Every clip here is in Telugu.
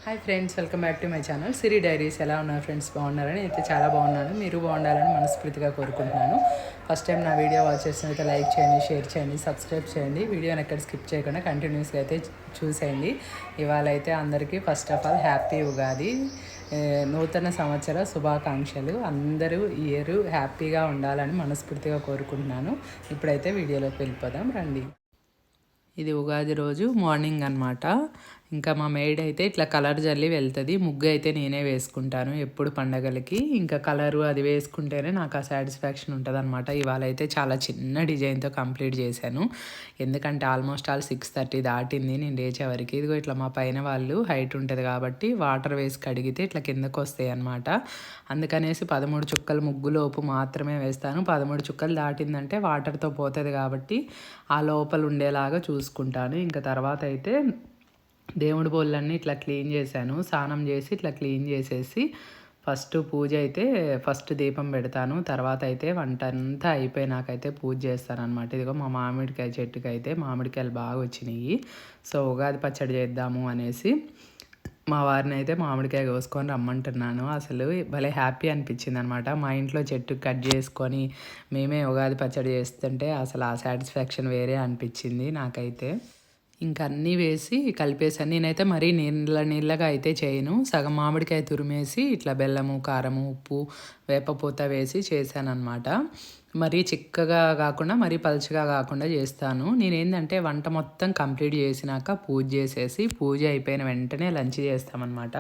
Hi friends, welcome back to my channel Siri diaries. ఎలా ఉన్నారు ఫ్రెండ్స్? బాగున్నారని అయితే చాలా బాగున్నాను. మీరు బాగుండాలని మనస్ఫూర్తిగా కోరుకుంటున్నాను. ఫస్ట్ టైం నా వీడియో వాచ్ చేసినైతే లైక్ చేయండి, షేర్ చేయండి, సబ్స్క్రైబ్ చేయండి. వీడియోని ఎక్కడ స్కిప్ చేయకుండా కంటిన్యూస్గా అయితే చూసేయండి. ఇవాళ అయితే అందరికీ first of all happy Ugadi, నూతన సంవత్సర శుభాకాంక్షలు. అందరూ ఇయర్ హ్యాపీగా ఉండాలని మనస్ఫూర్తిగా కోరుకుంటున్నాను. ఇప్పుడైతే వీడియోలోకి వెళ్ళిపోదాం రండి. ఇది ఉగాది రోజు మార్నింగ్ అనమాట. ఇంకా మా మేడ్ అయితే ఇట్లా కలర్ జల్లి వెళ్తుంది. ముగ్గు అయితే నేనే వేసుకుంటాను ఎప్పుడు పండగలకి. ఇంకా కలరు అది వేసుకుంటేనే నాకు ఆ సాటిస్ఫాక్షన్ ఉంటుంది అనమాట. ఇవాళ అయితే చాలా చిన్న డిజైన్తో కంప్లీట్ చేశాను. ఎందుకంటే ఆల్మోస్ట్ ఆల్ 6:30 దాటింది నేను లేచేవరకు. ఇదిగో ఇట్లా మా పైన వాళ్ళు హైట్ ఉంటుంది కాబట్టి వాటర్ వేసి కడిగితే ఇట్లా కిందకు వస్తాయి అనమాట. అందుకనేసి 13 చుక్కలు ముగ్గులోపు మాత్రమే వేస్తాను. 13 చుక్కలు దాటిందంటే వాటర్తో పోతుంది కాబట్టి ఆ లోపల ఉండేలాగా చూసుకుంటాను. ఇంకా తర్వాత అయితే దేవుడి బోళ్ళన్నీ ఇట్లా క్లీన్ చేశాను. స్నానం చేసి ఇట్లా క్లీన్ చేసేసి ఫస్ట్ దీపం పెడతాను. తర్వాత అయితే వంట అంతా అయిపోయినాకైతే పూజ చేస్తానన్నమాట. ఇదిగో మా మామిడికాయ చెట్టుకి అయితే మామిడికాయలు బాగా వచ్చినాయి. సో ఉగాది పచ్చడి చేద్దాము అనేసి మా వారిని అయితే మామిడికాయ కోసుకొని రమ్మంటున్నాను. అసలు భలే హ్యాపీ అనిపించింది అనమాట. మా ఇంట్లో చెట్టు కట్ చేసుకొని మేమే ఉగాది పచ్చడి చేస్తుంటే అసలు ఆ సాటిస్ఫాక్షన్ వేరే అనిపించింది నాకైతే. ఇంకా అన్నీ వేసి కలిపేసాను. నేనైతే మరీ నీళ్ళగా అయితే చేయను. సగం మామిడికాయ తురిమేసి ఇట్లా బెల్లము, కారము, ఉప్పు, వేపపూత వేసి చేశానన్నమాట. మరీ చిక్కగా కాకుండా మరీ పలుచగా కాకుండా చేస్తాను. నేనేంటంటే వంట మొత్తం కంప్లీట్ చేసినాక పూజ చేసేసి పూజ అయిపోయిన వెంటనే లంచ్ చేస్తామన్నమాట.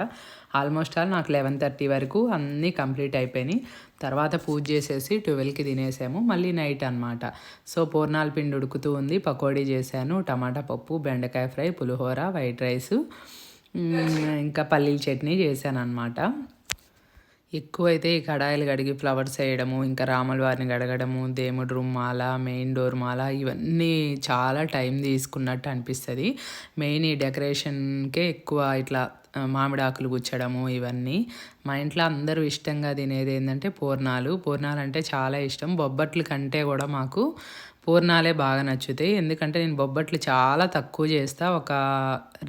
ఆల్మోస్ట్ ఆల్ నాకు 11:30 వరకు అన్నీ కంప్లీట్ అయిపోయినాయి. తర్వాత పూజ చేసేసి 12కి తినేసాము. మళ్ళీ నైట్ అనమాట. సో పూర్ణాల పిండి ఉడుకుతూ ఉంది. పకోడీ చేశాను, టమాటా పప్పు, బెండకాయ ఫ్రై, పులిహోర, వైట్ రైస్, ఇంకా పల్లీల చట్నీ చేశాను అనమాట. ఎక్కువైతే ఈ కడాయిలు కడిగి ఫ్లవర్స్ వేయడము, ఇంకా రాముల వారిని కడగడము, దేవుడి రూమ్ మాల, మెయిన్ డోర్ మాల, ఇవన్నీ చాలా టైం తీసుకున్నట్టు అనిపిస్తుంది. మెయిన్ ఈ డెకరేషన్కే ఎక్కువ ఇట్లా మామిడాకులు గుచ్చడము ఇవన్నీ. మా ఇంట్లో అందరూ ఇష్టంగా తినేది ఏంటంటే పూర్ణాలు అంటే చాలా ఇష్టం. బొబ్బట్ల కంటే కూడా మాకు పూర్ణాలే బాగా నచ్చుతాయి. ఎందుకంటే నేను బొబ్బట్లు చాలా తక్కువ చేస్తా, ఒక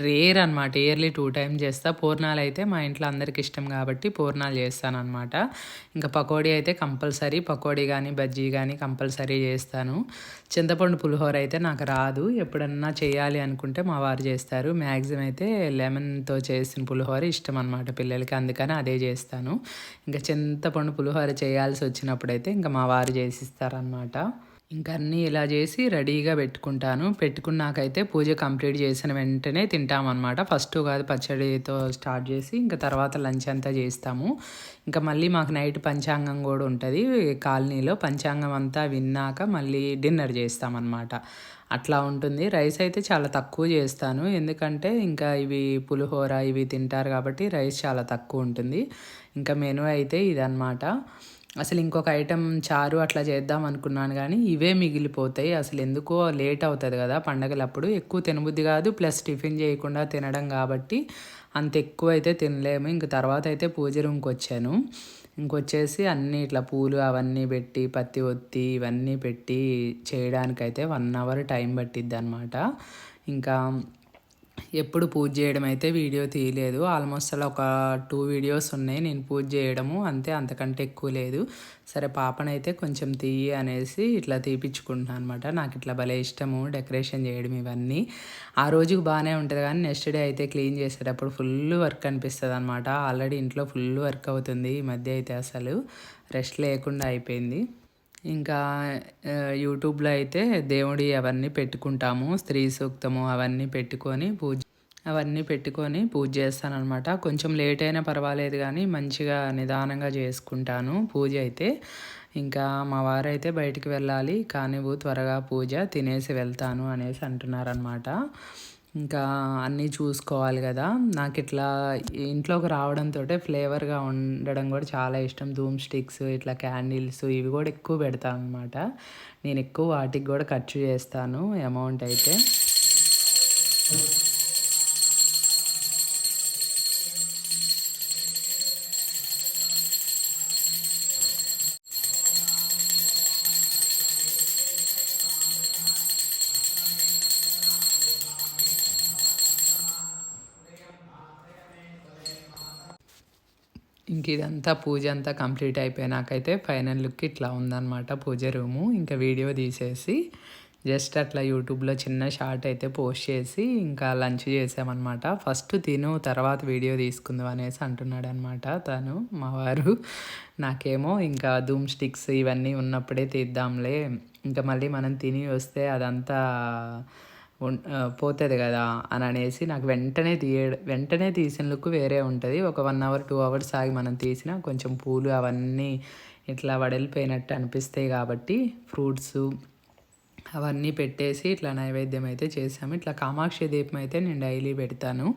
రేర్ అనమాట. ఇయర్లీ 2 టైమ్స్ చేస్తా. పూర్ణాలు అయితే మా ఇంట్లో అందరికి ఇష్టం కాబట్టి పూర్ణాలు చేస్తానమాట. ఇంకా పకోడీ అయితే కంపల్సరీ, పకోడీ కానీ బజ్జీ కానీ కంపల్సరీ చేస్తాను. చింతపండు పులిహోర అయితే నాకు రాదు. ఎప్పుడన్నా చేయాలి అనుకుంటే మా వారు చేస్తారు. మ్యాక్సిమం అయితే లెమన్తో చేసిన పులిహోర ఇష్టం అనమాట పిల్లలకి, అందుకని అదే చేస్తాను. ఇంకా చింతపండు పులిహోర చేయాల్సి వచ్చినప్పుడైతే ఇంకా మా వారు చేసిస్తారనమాట. ఇంకా అన్నీ ఇలా చేసి రెడీగా పెట్టుకుంటాను. పెట్టుకున్నాకైతే పూజ కంప్లీట్ చేసిన వెంటనే తింటామన్నమాట. ఫస్ట్ ఉగాది పచ్చడితో స్టార్ట్ చేసి ఇంకా తర్వాత లంచ్ అంతా చేస్తాము. ఇంకా మళ్ళీ మాకు నైట్ పంచాంగం కూడా ఉంటుంది కాలనీలో. పంచాంగం అంతా విన్నాక మళ్ళీ డిన్నర్ చేస్తామన్నమాట. అట్లా ఉంటుంది. రైస్ అయితే చాలా తక్కువ చేస్తాను, ఎందుకంటే ఇంకా ఇవి పులిహోర ఇవి తింటారు కాబట్టి రైస్ చాలా తక్కువ ఉంటుంది. ఇంకా మెనూ అయితే ఇదన్నమాట. అసలు ఇంకొక ఐటెం చారు అట్లా చేద్దాం అనుకున్నాను కానీ ఇవే మిగిలిపోతాయి. అసలు ఎందుకో లేట్ అవుతుంది కదా పండగలప్పుడు, ఎక్కువ తినబుద్ధి కాదు. ప్లస్ టిఫిన్ చేయకుండా తినడం కాబట్టి అంత ఎక్కువ అయితే తినలేము. ఇంక తర్వాత అయితే పూజ రూమ్కి వచ్చాను. ఇంకొచ్చేసి అన్నీ ఇట్లా పూలు అవన్నీ పెట్టి పత్తి ఒత్తి ఇవన్నీ పెట్టి చేయడానికైతే 1 అవర్ టైం పట్టిద్ది అనమాట. ఇంకా ఎప్పుడు పూజ చేయడం అయితే వీడియో తీయలేదు. ఆల్మోస్ట్ అలా ఒక 2 వీడియోస్ ఉన్నాయి నేను పూజ చేయడము, అంతే, అంతకంటే ఎక్కువ లేదు. సరే పాపనైతే కొంచెం తీయి అనేసి ఇట్లా తీపిచ్చుకుంటున్నాను అనమాట. నాకు ఇట్లా భలే ఇష్టము డెకరేషన్ చేయడం ఇవన్నీ. ఆ రోజుకి బాగానే ఉంటుంది కానీ నెక్స్ట్ డే అయితే క్లీన్ చేసేటప్పుడు ఫుల్ వర్క్ అనిపిస్తుంది అనమాట. ఆల్రెడీ ఇంట్లో ఫుల్ వర్క్ అవుతుంది ఈ మధ్య అయితే, అసలు రెస్ట్ లేకుండా అయిపోయింది. ఇంకా యూట్యూబ్లో అయితే దేవుడి అవన్నీ పెట్టుకుంటాము, స్త్రీ సూక్తము అవన్నీ పెట్టుకొని పూజ చేస్తానన్నమాట. కొంచెం లేట్ అయినా పర్వాలేదు కానీ మంచిగా నిదానంగా చేసుకుంటాను పూజ అయితే. ఇంకా మా వారైతే బయటికి వెళ్ళాలి కానీ త్వరగా పూజ తినేసి వెళ్తాను అనేసి అంటున్నారనమాట. ఇంకా అన్నీ చూసుకోవాలి కదా. నాకు ఇట్లా ఇంట్లోకి రావడంతో ఫ్లేవర్గా ఉండడం కూడా చాలా ఇష్టం. ధూమ్ స్టిక్స్, ఇట్లా క్యాండిల్స్ ఇవి కూడా ఎక్కువ పెడతాను అనమాట. నేను ఎక్కువ వాటికి కూడా ఖర్చు చేస్తాను అమౌంట్ అయితే. ఇంక ఇదంతా పూజ అంతా కంప్లీట్ అయిపోయినాకైతే ఫైనల్ లుక్ ఇట్లా ఉందన్నమాట పూజ రూము. ఇంకా వీడియో తీసేసి జస్ట్ అట్లా యూట్యూబ్లో చిన్న షార్ట్ అయితే పోస్ట్ చేసి ఇంకా లంచ్ చేసామన్నమాట. ఫస్ట్ తిను తర్వాత వీడియో తీసుకుందాం అనేసి అంటున్నాడు అనమాట తను మా వారు. నాకేమో ఇంకా ధూమ్ స్టిక్స్ ఇవన్నీ ఉన్నప్పుడే తీద్దాంలే, ఇంకా మళ్ళీ మనం తిని వస్తే అదంతా పోతుంది కదా అని అనేసి నాకు వెంటనే తీసిన లుక్ వేరే ఉంటుంది. ఒక 1 అవర్ 2 అవర్స్ ఆగి మనం తీసినా కొంచెం పూలు అవన్నీ ఇట్లా వడలిపోయినట్టు అనిపిస్తాయి కాబట్టి ఫ్రూట్స్ అవన్నీ పెట్టేసి ఇట్లా నైవేద్యం అయితే చేసాము. ఇట్లా కామాక్షి దీపం అయితే నేను డైలీ పెడతాను.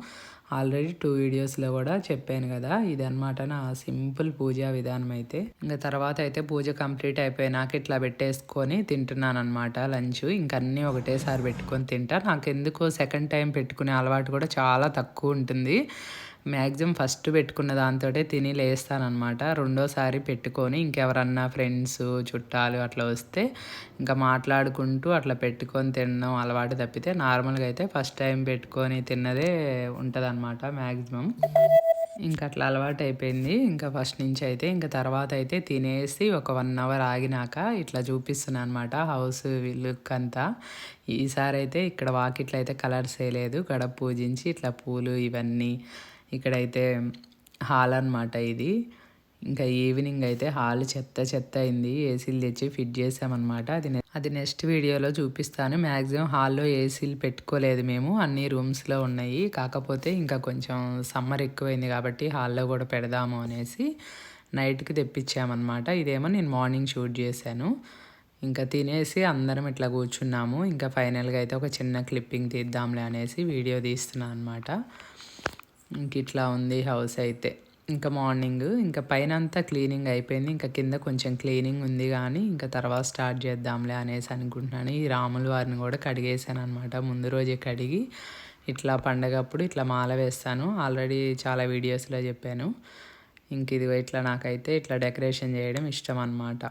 ఆల్రెడీ 2 వీడియోస్లో కూడా చెప్పాను కదా. ఇదనమాట నా సింపుల్ పూజా విధానం అయితే. ఇంకా తర్వాత అయితే పూజ కంప్లీట్ అయిపోయినాక ఇట్లా పెట్టేసుకొని తింటున్నాను అనమాట లంచ్. ఇంక అన్నీ ఒకటేసారి పెట్టుకొని తింటా. నాకు ఎందుకో సెకండ్ టైం పెట్టుకునే అలవాటు కూడా చాలా తక్కువ ఉంటుంది. మ్యాక్సిమం ఫస్ట్ పెట్టుకున్న దాంతో తిని లేస్తానమాట. రెండోసారి పెట్టుకొని ఇంకెవరన్నా ఫ్రెండ్స్ చుట్టాలు అట్లా వస్తే ఇంకా మాట్లాడుకుంటూ అట్లా పెట్టుకొని తినడం అలవాటు తప్పితే నార్మల్గా అయితే ఫస్ట్ టైం పెట్టుకొని తిన్నదే ఉంటుందన్నమాట మ్యాక్సిమం. ఇంకా అట్లా అలవాటు అయిపోయింది ఇంకా ఫస్ట్ నుంచి అయితే. ఇంకా తర్వాత అయితే తినేసి ఒక 1 అవర్ ఆగినాక ఇట్లా చూపిస్తున్నాను అనమాట హౌస్ లుక్ అంతా. ఈసారి అయితే ఇక్కడ వాకిట్లో అయితే కలర్స్ వేయలేదు, గడప పూజించి ఇట్లా పూలు ఇవన్నీ. ఇక్కడైతే హాల్ అనమాట ఇది. ఇంకా ఈవినింగ్ అయితే హాల్ చెత్త అయింది. ఏసీలు తెచ్చి ఫిట్ చేసామన్నమాట. అది నెక్స్ట్ వీడియోలో చూపిస్తాను. మ్యాక్సిమం హాల్లో ఏసీలు పెట్టుకోలేదు మేము, అన్ని రూమ్స్లో ఉన్నాయి. కాకపోతే ఇంకా కొంచెం సమ్మర్ ఎక్కువైంది కాబట్టి హాల్లో కూడా పెడదాము అనేసి నైట్కి తెప్పించామన్నమాట. ఇదేమో నేను మార్నింగ్ షూట్ చేశాను. ఇంకా తినేసి అందరం ఇట్లా కూర్చున్నాము. ఇంకా ఫైనల్గా అయితే ఒక చిన్న క్లిప్పింగ్ తీద్దాంలే అనేసి వీడియో తీస్తున్నాను అనమాట. ఇంక ఇట్లా ఉంది హౌస్ అయితే. ఇంకా మార్నింగ్ ఇంకా పైన అంతా క్లీనింగ్ అయిపోయింది. ఇంకా కింద కొంచెం క్లీనింగ్ ఉంది కానీ ఇంకా తర్వాత స్టార్ట్ చేద్దాంలే అనేసి అనుకుంటున్నాను. ఈ రాముల వారిని కూడా కడిగేసాను అనమాట. ముందు రోజే కడిగి ఇట్లా పండగప్పుడు ఇట్లా మాల వేస్తాను. ఆల్రెడీ చాలా వీడియోస్లో చెప్పాను. ఇంక ఇదిగో ఇట్లా నాకైతే ఇట్లా డెకరేషన్ చేయడం ఇష్టం అన్నమాట.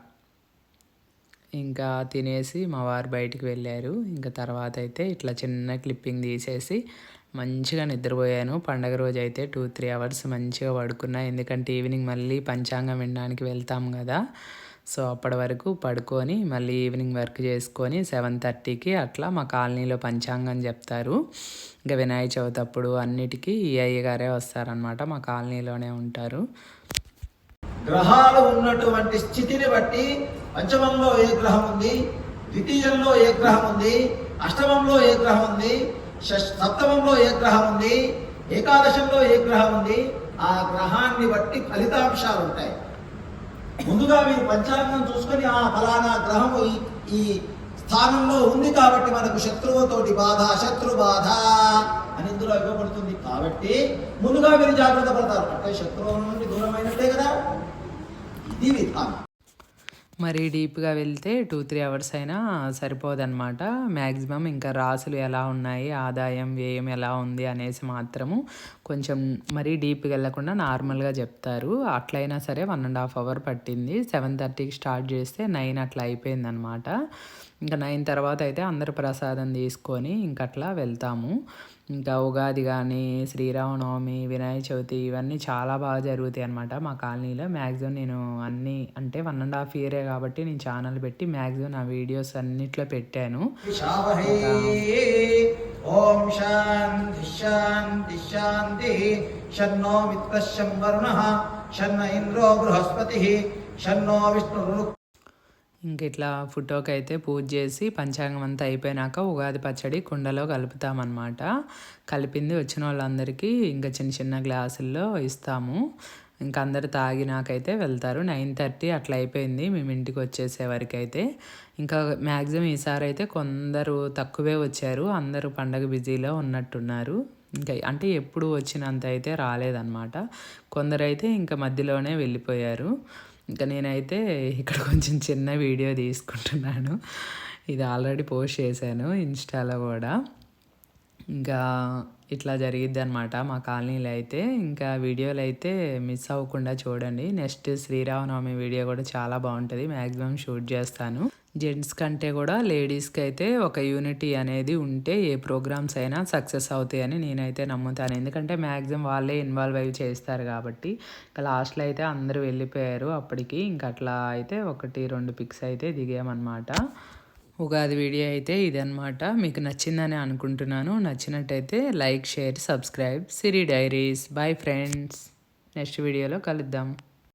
ఇంకా తినేసి మా వారు బయటికి వెళ్ళారు. ఇంకా తర్వాత అయితే ఇట్లా చిన్న క్లిప్పింగ్ తీసేసి మంచిగా నిద్రపోయాను. పండగ రోజు అయితే 2-3 అవర్స్ మంచిగా పడుకున్నా. ఎందుకంటే ఈవినింగ్ మళ్ళీ పంచాంగం వినడానికి వెళ్తాం కదా. సో అప్పటి వరకు పడుకొని మళ్ళీ ఈవినింగ్ వర్క్ చేసుకొని 7:30కి అట్లా మా కాలనీలో పంచాంగం చెప్తారు. ఇంకా వినాయక చవితి అప్పుడు అన్నిటికీ ఈ అయ్యగారే వస్తారనమాట. మా కాలనీలోనే ఉంటారు. గ్రహాలు ఉన్నటువంటి స్థితిని బట్టి పంచమంలో ఏ గ్రహం ఉంది, ద్వితీయంలో ఏ గ్రహం ఉంది, అష్టమంలో ఏ గ్రహం ఉంది, సప్తమంలో ఏ గ్రహం ఉంది, ఏకాదశంలో ఏ గ్రహం ఉంది, ఆ గ్రహాన్ని బట్టి ఫలితాంశాలు ఉంటాయి. ముందుగా మీరు పంచాంగం చూసుకొని ఆ ఫలానా గ్రహము ఈ స్థానంలో ఉంది కాబట్టి మనకు శత్రువుతోటి బాధ, శత్రు బాధ అని ఇందులో ఇవ్వబడుతుంది. కాబట్టి ముందుగా మీరు జాగ్రత్త పడతారు. అంటే శత్రువుల నుండి దూరమైనట్టే కదా. ఇది విధానం. మరి డీప్గా వెళ్తే 2-3 అవర్స్ అయినా సరిపోదన్నమాట. మ్యాక్సిమం ఇంకా రాసులు ఎలా ఉన్నాయి, ఆదాయం వ్యయం ఎలా ఉంది అనేసి మాత్రము కొంచెం మరీ డీప్గా వెళ్ళకుండా నార్మల్గా చెప్తారు. అట్లయినా సరే 1.5 అవర్ పట్టింది. 7:30కి స్టార్ట్ చేస్తే 9 అట్లా అయిపోయిందనమాట. ఇంకా 9 తర్వాత అయితే అందరు ప్రసాదం తీసుకొని ఇంకట్లా వెళ్తాము. ఇంకా ఉగాది కానీ, శ్రీరామనవమి, వినాయక చవితి ఇవన్నీ చాలా బాగా జరుగుతాయి అనమాట మా కాలనీలో. మ్యాక్సిమం నేను అన్నీ అంటే 1.5 ఇయరే కాబట్టి నేను ఛానల్ పెట్టి మ్యాక్సిమం నా వీడియోస్ అన్నిట్లో పెట్టాను. ఓం శాంతి శాంతి శాంతి. షన్నో మిత్రశం వరుణః, షన్న ఇంద్రో బృహస్పతి, షన్నో విష్ణు. ఇంక ఇట్లా ఫోటోకి అయితే పూజ చేసి పంచాంగం అంతా అయిపోయినాక ఉగాది పచ్చడి కుండలో కలుపుతామన్నమాట. కలిపింది వచ్చిన వాళ్ళందరికీ ఇంకా చిన్న చిన్న గ్లాసుల్లో ఇస్తాము. ఇంకా అందరు తాగినాకైతే వెళ్తారు. 9:30 అట్లా అయిపోయింది మేము ఇంటికి వచ్చేసేవరకు అయితే. ఇంకా మ్యాక్సిమం ఈసారి అయితే కొందరు తక్కువే వచ్చారు. అందరూ పండగ బిజీలో ఉన్నట్టున్నారు. ఇంకా అంటే ఎప్పుడు వచ్చినంత అయితే రాలేదన్నమాట. కొందరైతే ఇంకా మధ్యలోనే వెళ్ళిపోయారు. ఇంకా నేనైతే ఇక్కడ కొంచెం చిన్న వీడియో తీసుకుంటున్నాను. ఇది ఆల్రెడీ పోస్ట్ చేశాను ఇన్స్టాలో కూడా. ఇంకా ఇట్లా జరిగిద్ది అనమాట మా కాలనీలో అయితే. ఇంకా వీడియోలు అయితే మిస్ అవ్వకుండా చూడండి. నెక్స్ట్ శ్రీరామనవమి వీడియో కూడా చాలా బాగుంటుంది. మ్యాక్సిమం షూట్ చేస్తాను. జెంట్స్ కంటే కూడా లేడీస్కి అయితే ఒక యూనిటీ అనేది ఉంటే ఏ ప్రోగ్రామ్స్ అయినా సక్సెస్ అవుతాయని నేనైతే నమ్ముతాను. ఎందుకంటే మ్యాక్సిమం వాళ్ళే ఇన్వాల్వ్ అయ్యి చేస్తారు కాబట్టి. ఇంకా లాస్ట్లో అయితే అందరూ వెళ్ళిపోయారు అప్పటికి. ఇంక అట్లా అయితే 1, 2 పిక్స్ అయితే దిగామన్నమాట. ఉగాది వీడియో అయితే ఇదన్నమాట. మీకు నచ్చిందని అనుకుంటున్నాను. నచ్చినట్టయితే like, share, subscribe Siri diaries. Bye friends. Next వీడియోలో కలుద్దాం.